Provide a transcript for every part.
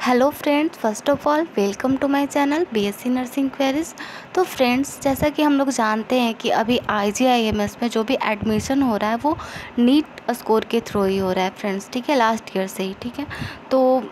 Hello friends, first of all welcome to my channel BSc nursing queries. तो friends, जैसा कि हम लोग जानते हैं कि अभी आईजीआईएमएस में जो भी एडमिशन हो रहा है वो नीट स्कोर के थ्रू ही हो रहा है फ्रेंड्स, ठीक है, लास्ट ईयर से ही, ठीक है। तो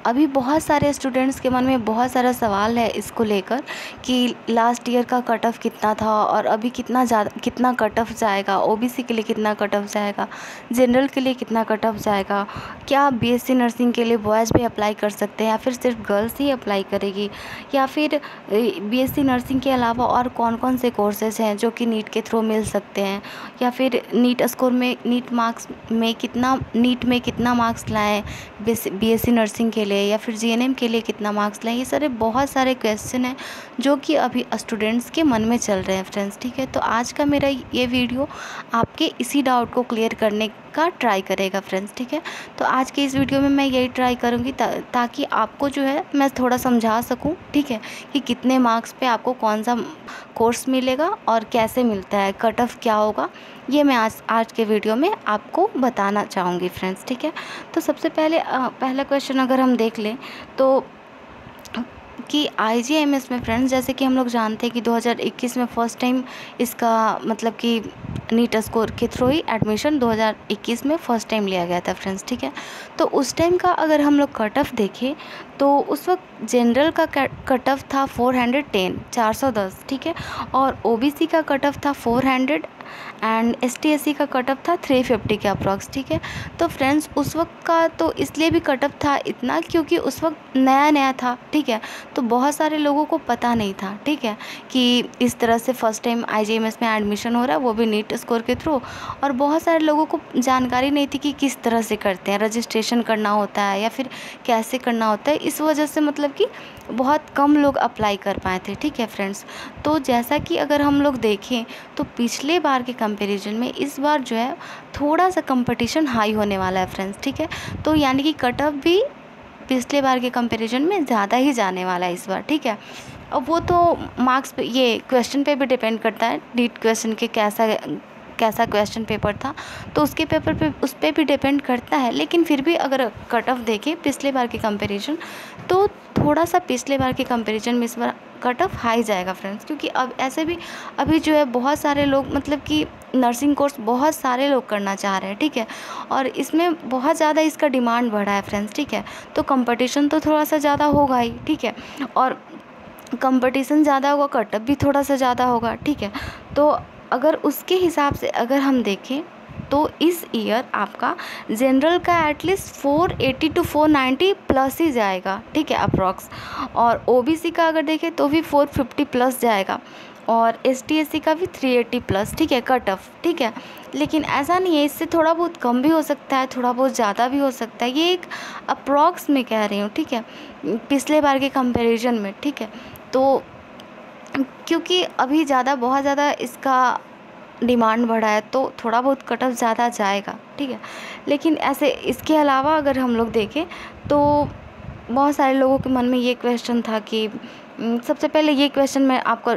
अभी बहुत सारे स्टूडेंट्स के मन में बहुत सारा सवाल है इसको लेकर कि लास्ट ईयर का कट ऑफ कितना था और अभी कितना कट ऑफ जाएगा, ओबीसी के लिए कितना कट ऑफ जाएगा, जनरल के लिए कितना कट ऑफ जाएगा, क्या बीएससी नर्सिंग के लिए बॉयज़ भी अप्लाई कर सकते हैं या फिर सिर्फ गर्ल्स ही अप्लाई करेगी, या फिर बीएससी नर्सिंग के अलावा और कौन कौन से कोर्सेज हैं जो कि नीट के थ्रू मिल सकते हैं, या फिर नीट स्कोर में नीट में कितना मार्क्स लाएँ बीएससी नर्सिंग के लिए, या फिर जीएनएम के लिए कितना मार्क्स लाएं। ये सारे बहुत सारे क्वेश्चन हैं जो कि अभी स्टूडेंट्स के मन में चल रहे हैं फ्रेंड्स, ठीक है। तो आज का मेरा ये वीडियो आपके इसी डाउट को क्लियर करने का ट्राई करेगा फ्रेंड्स, ठीक है। तो आज के इस वीडियो में मैं यही ट्राई करूँगी ताकि आपको जो है मैं थोड़ा समझा सकूँ, ठीक है, कि कितने मार्क्स पे आपको कौन सा कोर्स मिलेगा और कैसे मिलता है, कट ऑफ क्या होगा, ये मैं आज के वीडियो में आपको बताना चाहूँगी फ्रेंड्स, ठीक है। तो सबसे पहला क्वेश्चन अगर हम देख लें तो कि आईजीआईएमएस में फ्रेंड्स, जैसे कि हम लोग जानते हैं कि 2021 में फ़र्स्ट टाइम इसका मतलब कि नीट स्कोर के थ्रू ही एडमिशन 2021 में फ़र्स्ट टाइम लिया गया था फ्रेंड्स, ठीक है। तो उस टाइम का अगर हम लोग कट ऑफ देखें तो उस वक्त जनरल का कट ऑफ था 410, ठीक है, और ओबीसी का कट ऑफ था 400 एंड एसटी/एससी का कट ऑफ था 350 के अप्रॉक्स, ठीक है। तो फ्रेंड्स उस वक्त का तो इसलिए भी कट ऑफ था इतना क्योंकि उस वक्त नया नया था, ठीक है। तो बहुत सारे लोगों को पता नहीं था, ठीक है, कि इस तरह से फ़र्स्ट टाइम आईजीआईएमएस में एडमिशन हो रहा है, वो भी नीट स्कोर के थ्रू, और बहुत सारे लोगों को जानकारी नहीं थी कि किस तरह से करते हैं, रजिस्ट्रेशन करना होता है या फिर कैसे करना होता है। इस वजह से मतलब कि बहुत कम लोग अप्लाई कर पाए थे, ठीक है फ्रेंड्स। तो जैसा कि अगर हम लोग देखें तो पिछले बार के कंपैरिजन में इस बार जो है थोड़ा सा कंपटीशन हाई होने वाला है फ्रेंड्स, ठीक है। तो यानी कि कट ऑफ भी पिछले बार के कंपैरिजन में ज़्यादा ही जाने वाला है इस बार, ठीक है। अब वो तो मार्क्स पे, ये क्वेश्चन पे भी डिपेंड करता है, नीट क्वेश्चन के कैसा क्वेश्चन पेपर था, तो उसके पेपर पे उस पर भी डिपेंड करता है। लेकिन फिर भी अगर कट ऑफ देखें पिछले बार के कंपैरिजन तो थोड़ा सा पिछले बार के कंपैरिजन में इस बार कट ऑफ हाई जाएगा फ्रेंड्स, क्योंकि अब ऐसे भी अभी जो है बहुत सारे लोग मतलब कि नर्सिंग कोर्स बहुत सारे लोग करना चाह रहे हैं, ठीक है, और इसमें बहुत ज़्यादा इसका डिमांड बढ़ा है फ्रेंड्स, ठीक है। तो कंपटीशन तो थोड़ा सा ज़्यादा होगा ही, ठीक है, और कंपटीशन ज़्यादा होगा, कट ऑफ भी थोड़ा सा ज़्यादा होगा, ठीक है। तो अगर उसके हिसाब से अगर हम देखें तो इस ईयर आपका जनरल का एटलीस्ट 480 to 490 प्लस ही जाएगा, ठीक है, अप्रॉक्स, और ओबीसी का अगर देखें तो भी 450 प्लस जाएगा, और एसटी/एससी का भी 380 प्लस, ठीक है, कट ऑफ, ठीक है। लेकिन ऐसा नहीं है, इससे थोड़ा बहुत कम भी हो सकता है, थोड़ा बहुत ज़्यादा भी हो सकता है, ये एक अप्रॉक्स में कह रही हूँ, ठीक है, पिछले बार के कंपैरिजन में, ठीक है। तो क्योंकि अभी बहुत ज़्यादा इसका डिमांड बढ़ा है तो थोड़ा बहुत कट ऑफ ज़्यादा जाएगा, ठीक है। लेकिन ऐसे इसके अलावा अगर हम लोग देखें तो बहुत सारे लोगों के मन में ये क्वेश्चन था कि सबसे पहले ये क्वेश्चन मैं आपको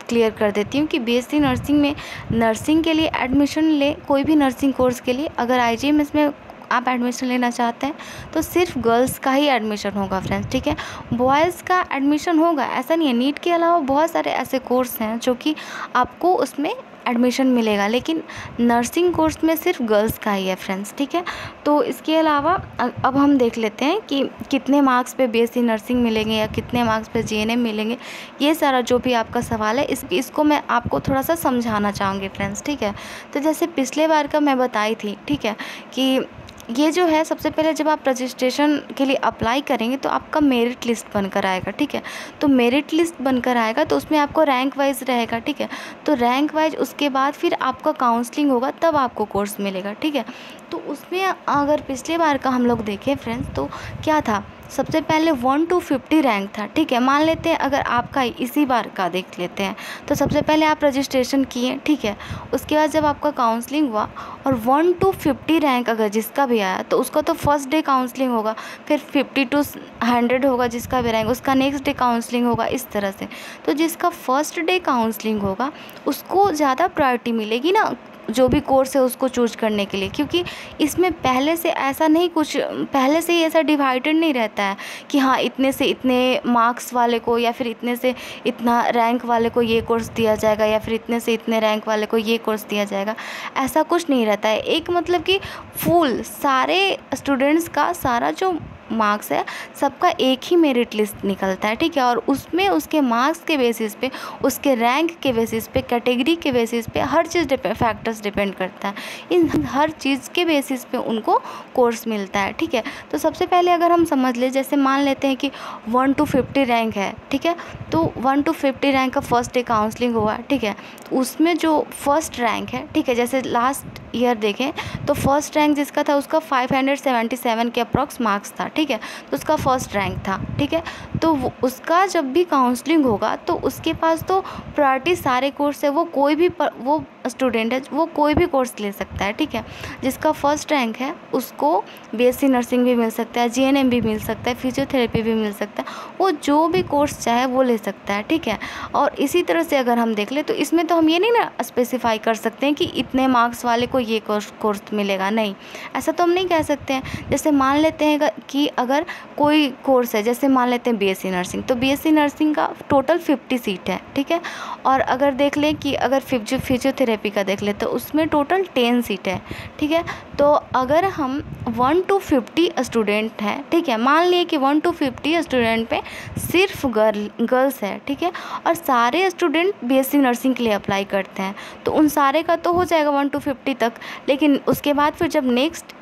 क्लियर कर देती हूँ कि बीएससी नर्सिंग में नर्सिंग के लिए एडमिशन ले, कोई भी नर्सिंग कोर्स के लिए अगर आईजीआईएमएस में आप एडमिशन लेना चाहते हैं तो सिर्फ गर्ल्स का ही एडमिशन होगा फ्रेंड्स, ठीक है। बॉयज़ का एडमिशन होगा ऐसा नहीं है, नीट के अलावा बहुत सारे ऐसे कोर्स हैं जो कि आपको उसमें एडमिशन मिलेगा, लेकिन नर्सिंग कोर्स में सिर्फ गर्ल्स का ही है फ्रेंड्स, ठीक है। तो इसके अलावा अब हम देख लेते हैं कि कितने मार्क्स पे बीएससी नर्सिंग मिलेंगे या कितने मार्क्स पे जीएनएम मिलेंगे। ये सारा जो भी आपका सवाल है इसको मैं आपको थोड़ा सा समझाना चाहूँगी फ्रेंड्स, ठीक है। तो जैसे पिछले बार का मैं बताई थी, ठीक है, कि ये जो है सबसे पहले जब आप रजिस्ट्रेशन के लिए अप्लाई करेंगे तो आपका मेरिट लिस्ट बनकर आएगा, ठीक है। तो मेरिट लिस्ट बनकर आएगा तो उसमें आपको रैंक वाइज रहेगा, ठीक है। तो रैंक वाइज उसके बाद फिर आपका काउंसलिंग होगा, तब आपको कोर्स मिलेगा, ठीक है। तो उसमें अगर पिछले बार का हम लोग देखें फ्रेंड्स तो क्या था, सबसे पहले 1 to 50 रैंक था, ठीक है। मान लेते हैं अगर आपका इसी बार का देख लेते हैं तो सबसे पहले आप रजिस्ट्रेशन किए, ठीक है, उसके बाद जब आपका काउंसलिंग हुआ और 1 to 50 रैंक अगर जिसका भी आया तो उसका तो फर्स्ट डे काउंसलिंग होगा, फिर 50 to 100 होगा जिसका भी रैंक, उसका नेक्स्ट डे काउंसलिंग होगा, इस तरह से। तो जिसका फर्स्ट डे काउंसलिंग होगा उसको ज़्यादा प्रायोरिटी मिलेगी ना जो भी कोर्स है उसको चूज करने के लिए, क्योंकि इसमें पहले से ऐसा नहीं, कुछ पहले से ही ऐसा डिवाइडेड नहीं रहता है कि हाँ इतने से इतने मार्क्स वाले को या फिर इतने से इतना रैंक वाले को ये कोर्स दिया जाएगा या फिर इतने से इतने रैंक वाले को ये कोर्स दिया जाएगा। ऐसा कुछ नहीं रहता है। एक मतलब कि फुल सारे स्टूडेंट्स का सारा जो मार्क्स है सबका एक ही मेरिट लिस्ट निकलता है, ठीक है। और उसमें उसके मार्क्स के बेसिस पे, उसके रैंक के बेसिस पे, कैटेगरी के बेसिस पे हर चीज़ फैक्टर्स डिपेंड करता है। इन हर चीज़ के बेसिस पे उनको कोर्स मिलता है, ठीक है। तो सबसे पहले अगर हम समझ ले, जैसे मान लेते हैं कि 1 to 50 रैंक है, ठीक है। तो 1 to 50 रैंक का फर्स्ट डे काउंसलिंग हुआ, ठीक है। उसमें जो फर्स्ट रैंक है, ठीक है, जैसे लास्ट ईयर देखें तो फर्स्ट रैंक जिसका था उसका 577 के अप्रॉक्स मार्क्स था, ठीक है। तो उसका फर्स्ट रैंक था, ठीक है। तो उसका जब भी काउंसलिंग होगा तो उसके पास तो प्रायोरिटी सारे कोर्स है, वो कोई भी वो स्टूडेंट है वो कोई भी कोर्स ले सकता है, ठीक है। जिसका फर्स्ट रैंक है उसको बीएससी नर्सिंग भी मिल सकता है, जीएनएम भी मिल सकता है, फिजियोथेरेपी भी मिल सकता है, वो जो भी कोर्स चाहे वो ले सकता है, ठीक है। और इसी तरह से अगर हम देख ले तो इसमें तो हम ये नहीं ना स्पेसिफाई कर सकते हैं कि इतने मार्क्स वाले को ये कोर्स मिलेगा, नहीं, ऐसा तो हम नहीं कह सकते हैं। जैसे मान लेते हैं कि अगर कोई कोर्स है, जैसे मान लेते हैं बीएससी नर्सिंग, तो बीएससी नर्सिंग का टोटल 50 सीट है, ठीक है। और अगर देख लें कि अगर फिजियोथेरेपी का देख ले तो उसमें टोटल 10 सीट है, ठीक है। तो अगर हम 1 to 50 स्टूडेंट हैं, ठीक है, मान लिए कि 1 to 50 स्टूडेंट पे सिर्फ गर्ल्स है, ठीक है, और सारे स्टूडेंट बीएससी नर्सिंग के लिए अप्लाई करते हैं, तो उन सारे का तो हो जाएगा 1 to 50 तक। लेकिन उसके बाद फिर जब नेक्स्ट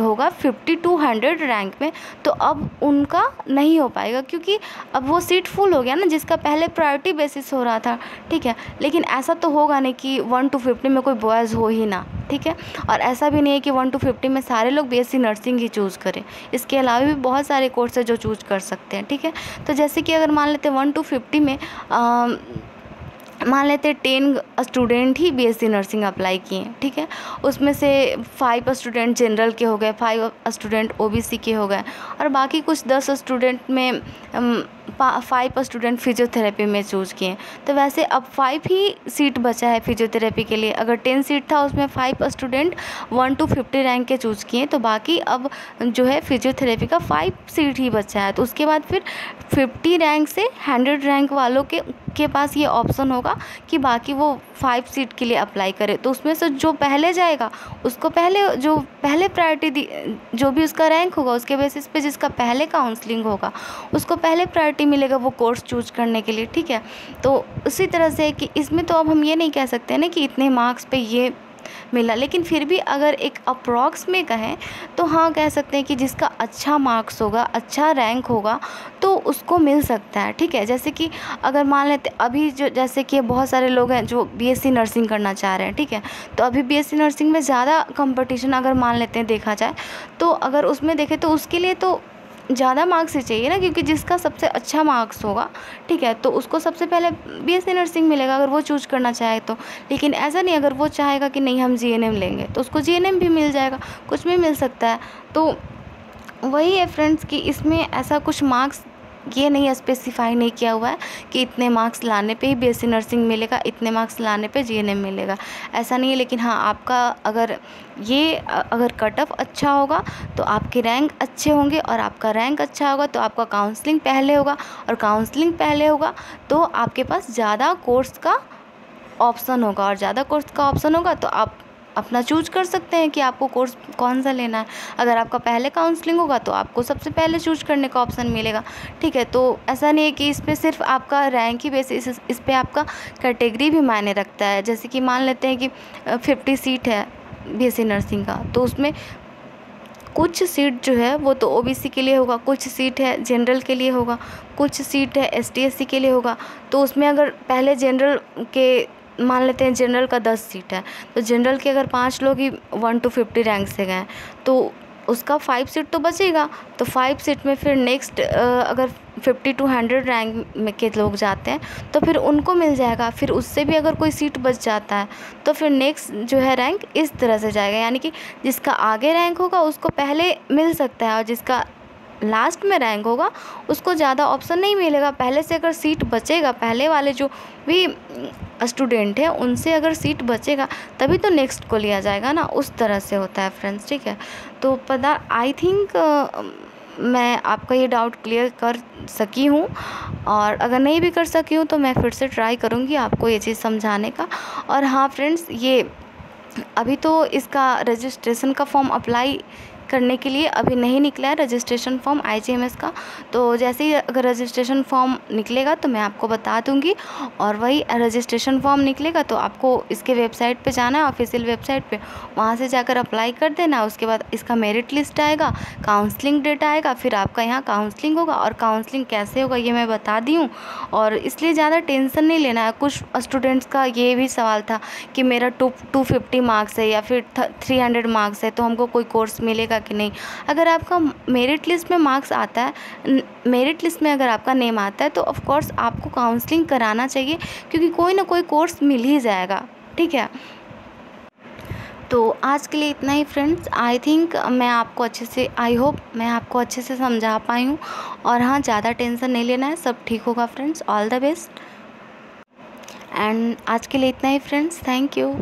होगा 50 to 100 रैंक में, तो अब उनका नहीं हो पाएगा, क्योंकि अब वो सीट फुल हो गया ना, जिसका पहले प्रायोरिटी बेसिस हो रहा था, ठीक है। लेकिन ऐसा तो होगा नहीं कि 1 to 50 में कोई बॉयज़ हो ही ना, ठीक है। और ऐसा भी नहीं है कि 1 to 50 में सारे लोग बीएससी नर्सिंग ही चूज़ करें, इसके अलावा भी बहुत सारे कोर्स है जो चूज़ कर सकते हैं, ठीक है। तो जैसे कि अगर मान लेते हैं 1 to 50 में मान लेते 10 स्टूडेंट ही बीएससी नर्सिंग अप्लाई किए, ठीक है। उसमें से 5 स्टूडेंट जनरल के हो गए, 5 स्टूडेंट ओबीसी के हो गए, और बाकी कुछ 10 स्टूडेंट में 5 स्टूडेंट फिजियोथेरेपी में चूज़ किए। तो वैसे अब 5 ही सीट बचा है फिजियोथेरेपी के लिए। अगर 10 सीट था उसमें 5 स्टूडेंट 1 to 50 रैंक के चूज़ किए, तो बाकी अब जो है फिजियोथेरेपी का 5 सीट ही बचा है। तो उसके बाद फिर 50 रैंक से 100 रैंक वालों के पास ये ऑप्शन होगा कि बाकी वो 5 सीट के लिए अप्लाई करे। तो उसमें से जो पहले जाएगा उसको पहले प्रायोरिटी जो भी उसका रैंक होगा उसके बेसिस पे जिसका पहले काउंसलिंग होगा उसको पहले प्रायोरिटी मिलेगा वो कोर्स चूज करने के लिए, ठीक है। तो उसी तरह से कि इसमें तो अब हम ये नहीं कह सकते ना कि इतने मार्क्स पे ये मिला, लेकिन फिर भी अगर एक अप्रॉक्स में कहें तो हाँ कह सकते हैं कि जिसका अच्छा मार्क्स होगा, अच्छा रैंक होगा, तो उसको मिल सकता है, ठीक है। जैसे कि अगर मान लेते अभी जो जैसे कि बहुत सारे लोग हैं जो बीएससी नर्सिंग करना चाह रहे हैं, ठीक है। तो अभी बीएससी नर्सिंग में ज़्यादा कंपटीशन अगर मान लेते हैं देखा जाए, तो अगर उसमें देखें तो उसके लिए तो ज़्यादा मार्क्स ही चाहिए ना, क्योंकि जिसका सबसे अच्छा मार्क्स होगा, ठीक है, तो उसको सबसे पहले बीएससी नर्सिंग मिलेगा अगर वो चूज करना चाहे तो। लेकिन ऐसा नहीं, अगर वो चाहेगा कि नहीं हम जीएनएम लेंगे तो उसको जीएनएम भी मिल जाएगा, कुछ भी मिल सकता है। तो वही है फ्रेंड्स कि इसमें ऐसा कुछ मार्क्स ये नहीं स्पेसिफाई नहीं किया हुआ है कि इतने मार्क्स लाने पे ही बीएससी नर्सिंग मिलेगा, इतने मार्क्स लाने पे जीएनएम मिलेगा, ऐसा नहीं है। लेकिन हाँ आपका अगर कट ऑफ अच्छा होगा तो आपके रैंक अच्छे होंगे, और आपका रैंक अच्छा होगा तो आपका काउंसलिंग पहले होगा, और काउंसलिंग पहले होगा तो आपके पास ज़्यादा कोर्स का ऑप्शन होगा, और ज़्यादा कोर्स का ऑप्शन होगा तो आप अपना चूज कर सकते हैं कि आपको कोर्स कौन सा लेना है। अगर आपका पहले काउंसलिंग होगा तो आपको सबसे पहले चूज करने का ऑप्शन मिलेगा, ठीक है। तो ऐसा नहीं है कि इस पर सिर्फ आपका रैंक ही बेसिस, इस पर आपका कैटेगरी भी मायने रखता है। जैसे कि मान लेते हैं कि 50 सीट है बीएससी नर्सिंग का, तो उसमें कुछ सीट जो है वो तो ओबीसी के लिए होगा, कुछ सीट है जनरल के लिए होगा, कुछ सीट है एसटी/एससी के लिए होगा। तो उसमें अगर पहले जनरल के मान लेते हैं जनरल का 10 सीट है, तो जनरल के अगर 5 लोग ही 1 to 50 रैंक से गए तो उसका 5 सीट तो बचेगा। तो 5 सीट में फिर नेक्स्ट अगर 50 to 100 रैंक में के लोग जाते हैं तो फिर उनको मिल जाएगा। फिर उससे भी अगर कोई सीट बच जाता है तो फिर नेक्स्ट जो है रैंक इस तरह से जाएगा, यानी कि जिसका आगे रैंक होगा उसको पहले मिल सकता है, और जिसका लास्ट में रैंक होगा उसको ज़्यादा ऑप्शन नहीं मिलेगा। पहले से अगर सीट बचेगा, पहले वाले जो भी स्टूडेंट है उनसे अगर सीट बचेगा तभी तो नेक्स्ट को लिया जाएगा ना, उस तरह से होता है फ्रेंड्स, ठीक है। तो पता आई थिंक मैं आपका ये डाउट क्लियर कर सकी हूँ, और अगर नहीं भी कर सकी हूँ तो मैं फिर से ट्राई करूँगी आपको ये चीज़ समझाने का। और हाँ फ्रेंड्स, ये अभी तो इसका रजिस्ट्रेशन का फॉर्म अप्लाई करने के लिए अभी नहीं निकला है रजिस्ट्रेशन फॉर्म IGMS का। तो जैसे ही अगर रजिस्ट्रेशन फॉर्म निकलेगा तो मैं आपको बता दूंगी, और वही रजिस्ट्रेशन फॉर्म निकलेगा तो आपको इसके वेबसाइट पे जाना है, ऑफिशियल वेबसाइट पे, वहाँ से जाकर अप्लाई कर देना। उसके बाद इसका मेरिट लिस्ट आएगा, काउंसलिंग डेट आएगा, फिर आपका यहाँ काउंसलिंग होगा। और काउंसलिंग कैसे होगा ये मैं बता दी हूँ, और इसलिए ज़्यादा टेंशन नहीं लेना है। कुछ स्टूडेंट्स का ये भी सवाल था कि मेरा 250 मार्क्स है या फिर 300 मार्क्स है तो हमको कोई कोर्स मिलेगा कि नहीं। अगर आपका मेरिट लिस्ट में मार्क्स आता है, मेरिट लिस्ट में अगर आपका नेम आता है तो ऑफ कोर्स आपको काउंसलिंग कराना चाहिए, क्योंकि कोई ना कोई कोर्स मिल ही जाएगा, ठीक है। तो आज के लिए इतना ही फ्रेंड्स। आई थिंक मैं आपको अच्छे से, आई होप मैं आपको अच्छे से समझा पाई हूँ। और हाँ, ज़्यादा टेंशन नहीं लेना है, सब ठीक होगा friends. All the best. And आज के लिए इतना ही फ्रेंड्स, थैंक यू।